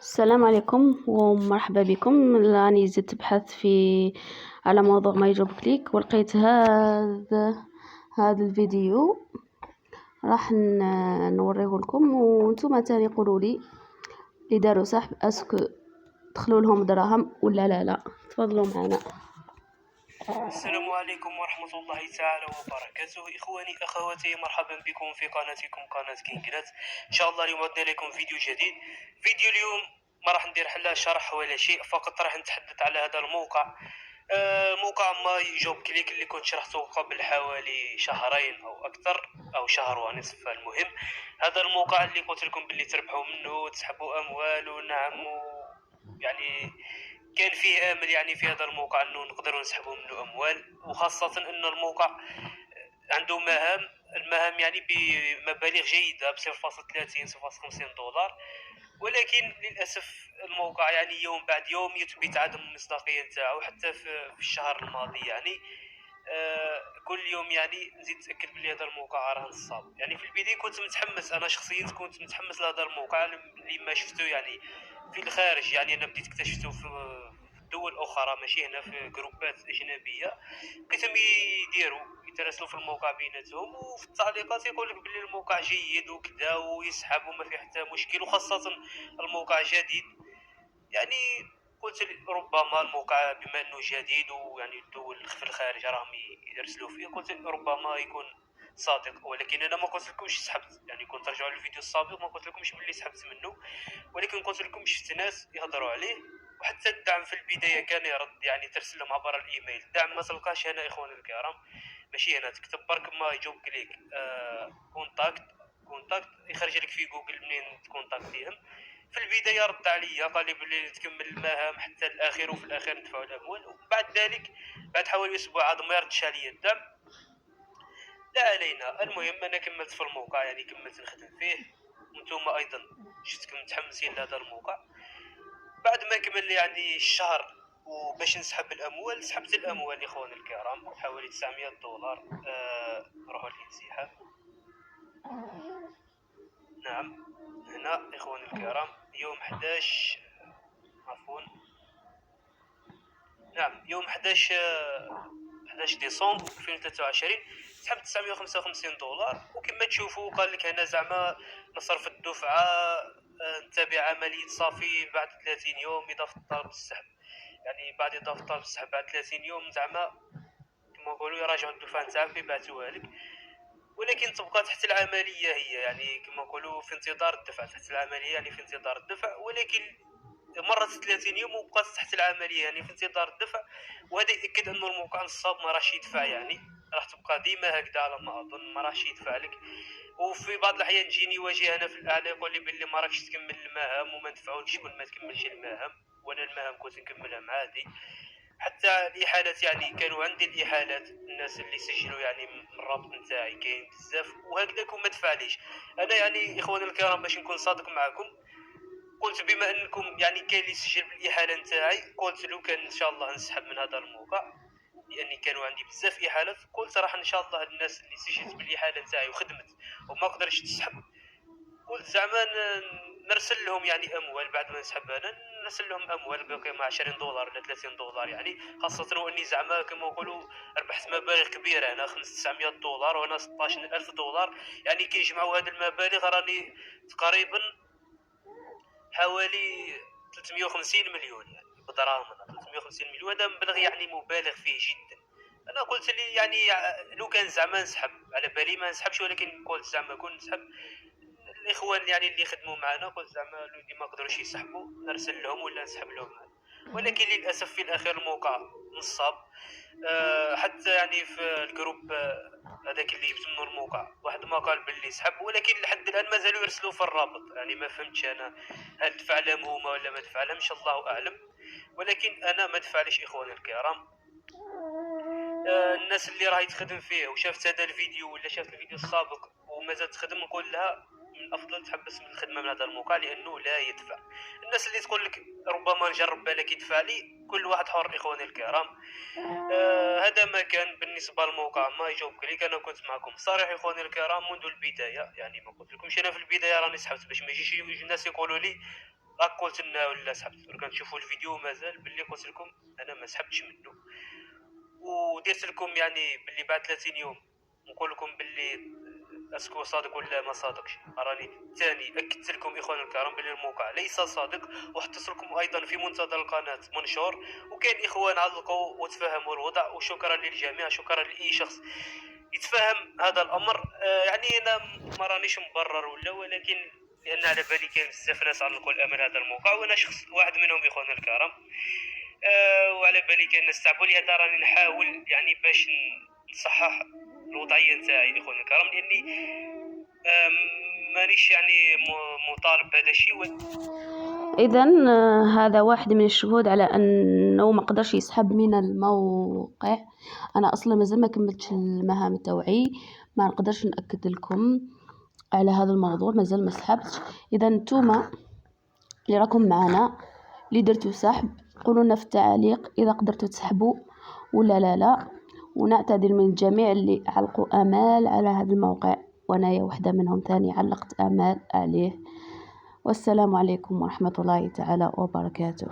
السلام عليكم ومرحبا بكم. راني زدت تبحث على موضوع ما يجوب كليك، ولقيت هذا الفيديو راح نوريه لكم، وانتم تاني قولوا لي اللي داروا سحب اسكو دخلوا لهم دراهم ولا لا. تفضلوا معنا. السلام عليكم ورحمة الله تعالى وبركاته. إخواني أخواتي، مرحبا بكم في قناتكم قناة كينجلات. إن شاء الله اليوم عندنا لكم فيديو جديد. فيديو اليوم ما راح ندير حلا شرح ولا شيء، فقط راح نتحدث على هذا الموقع. موقع ماي جوب كليك اللي كنت شرحته قبل حوالي شهرين أو أكثر أو شهر ونصف. المهم هذا الموقع اللي قلت لكم باللي تربحوا منه وتسحبوا أموال، ونعم يعني كان فيه امل يعني في هذا الموقع انه نقدروا نسحبوا منه اموال، وخاصه ان الموقع عنده المهام يعني بمبالغ جيده ب 0.30 0.50 دولار. ولكن للاسف الموقع يعني يوم بعد يوم يثبت عدم المصداقيه نتاعو. حتى في الشهر الماضي يعني كل يوم يعني نزيد نتاكد بلي هذا الموقع راه نصاب. يعني في البدايه كنت متحمس، انا شخصيا كنت متحمس لهذا الموقع لما شفته يعني في الخارج. يعني انا بديت اكتشفته في دول اخرى ماشي هنا، في جروبات اجنبيه لقيتهم يتراسلوا في الموقع بيناتهم، وفي التعليقات يقول لك بلي الموقع جيد وكذا ويسحب وما في حتى مشكل، وخاصه الموقع جديد. يعني قلت ربما الموقع بما انه جديد ويعني الدول في الخارج راهم يرسلوا فيه، قلت ربما يكون صادق. ولكن انا ما قلت لكمش سحبت، يعني كنت ترجعوا للفيديو السابق ما قلت لكمش باللي سحبت منه، ولكن قلت لكم شفت ناس يهضروا عليه. وحتى الدعم في البدايه كان يرد، يعني ترسل لهم عبر الايميل. الدعم ما تلقاش هنا اخواني الكرام، ماشي هنا. تكتب برك ما يجوب كليك كونتاكت يخرج لك في جوجل منين تكونتاكتيهم. في البدايه رد عليا قال لي بلي تكمل المهام حتى الاخير، وفي الاخير ندفعوا الاموال. وبعد ذلك بعد حوالي اسبوع عاد ما يردش عليا الدعم. لا علينا، المهم انا كملت في الموقع، يعني كملت نخدم فيه، وانتم ايضا شفتكم متحمسين لهذا الموقع. بعد ما كمل يعني الشهر وباش نسحب الاموال، سحبت الاموال يا اخواني الكرام حوالي 900 دولار. روحوا الانسحاب. نعم، هنا اخواني الكرام يوم 11 عفوا نعم يوم 11 ديسمبر 2023 سحبت 955 دولار. وكما تشوفوا قال لك هنا زعما نصرف الدفعه، نتابع عمليه صافي بعد 30 يوم اضافه طلب السحب. يعني بعد اضافه طلب السحب بعد 30 يوم زعما كما نقولوا يراجعوا الدفعه نتاعك ويبعثوها لك. ولكن تبقى تحت العمليه هي، يعني كما نقولوا في انتظار الدفع. تحت العمليه يعني في انتظار الدفع، ولكن مرت 30 يوم وبقات تحت العمليه يعني في انتظار الدفع. وهذا ياكد انه الموقع نصاب ما راحش يدفع، يعني راح تبقى ديما هكذا على ما اظن، ما راحش يدفع لك. وفي بعض الاحيان تجيني واجهه انا في الاعلى يقول لي باللي ما راكش تكمل المهام وما ندفعولكش كل ما تكملش المهام. وانا المهام كنت نكملها عادي. حتى الاحالات يعني كانوا عندي الاحالات، الناس اللي سجلوا يعني من الرابط نتاعي كاين بزاف وهكذاك وما دفعليش. انا يعني اخواني الكرام باش نكون صادق معكم، قلت بما انكم يعني كاين اللي سجل بالاحاله نتاعي، قلت لو كان ان شاء الله نسحب من هذا الموقع، لاني كانوا عندي بزاف احالات. قلت راح ان شاء الله الناس اللي سجلت بالاحاله نتاعي وخدمت وما قدرتش تسحب، قلت زعما نرسل لهم يعني اموال بعد ما نسحب انا، نرسل لهم اموال كيما 20 دولار ولا 30 دولار. يعني خاصه واني زعما كما نقولوا ربحت مبالغ كبيره، انا 900 دولار وانا 16000 دولار. يعني كي يجمعوا هذه المبالغ راني تقريبا حوالي 350 مليون يعني بدراهم. 350 مليون هذا مبلغ يعني مبالغ فيه جدا. انا قلت لي يعني لو كان زعما نسحب، على بالي ما نسحبش، ولكن قلت زعما كون نسحب الاخوان يعني اللي خدموا معنا، قلت زعما اللي ما قدروش يسحبوا نرسل لهم ولا نسحب لهم. ولكن للاسف في الاخير الموقع نصاب. حتى يعني في الجروب هذاك اللي يبتمنوا الموقع واحد ما قال باللي سحب، ولكن لحد الان مازالوا يرسلوا في الرابط. يعني ما فهمتش انا هل دفع لهم هما ولا ما دفع لهمش، الله اعلم. ولكن انا ما دفعليش اخواني الكرام. الناس اللي راهي تخدم فيه وشافت هذا الفيديو ولا شافت الفيديو السابق ومازال تخدم، نقول لها من الافضل تحبس من الخدمه من هذا الموقع لانه لا يدفع. الناس اللي تقول لك ربما نجرب بالك يدفع لي، كل واحد حر اخواني الكرام. هذا ما كان بالنسبه للموقع ما يجوب كليك. انا كنت معكم صريح اخواني الكرام منذ البدايه، يعني ما قلت لكمش انا في البدايه راني سحبت باش ما يجيش الناس يقولوا لي راك قلت لنا ولا سحبت، ولا كنشوفوا الفيديو مازال باللي قلت لكم انا ما سحبتش منه، ودرت لكم يعني باللي بعد 30 يوم نقول لكم باللي اسكو صادق ولا ما صادقش. راني ثاني اكدت لكم اخواني الكرام باللي الموقع ليس صادق، وحطيت لكم ايضا في منتدى القناه منشور، وكاين اخوان علقوا وتفهموا الوضع، وشكرا للجميع، شكرا لاي شخص يتفهم هذا الامر. يعني انا ما رانيش مبرر ولا، ولكن لان على بالي كاين بزاف ناس علقوا الامل هذا الموقع، وانا شخص واحد منهم اخواني الكرام. وعلى بالي كاين ناس تعبوا لي، هذا راني نحاول يعني باش نصحح الوضعيه نتاعي اخواني الكرام، لاني مانيش يعني مطالب بهذا الشيء. اذا هذا واحد من الشهود على انه ما قدرش يسحب من الموقع. انا اصلا مازال ما كملتش المهام تاوعي، ما نقدرش ناكد لكم على هذا الموضوع، مازال ما سحبتش. اذا نتوما اللي راكم معنا اللي درتوا سحب قولوا لنا في التعليق اذا قدرتوا تسحبوا ولا لا. ونعتذر من الجميع اللي علقوا امال على هذا الموقع، وانايا واحده منهم ثاني علقت امال عليه. والسلام عليكم ورحمه الله تعالى وبركاته.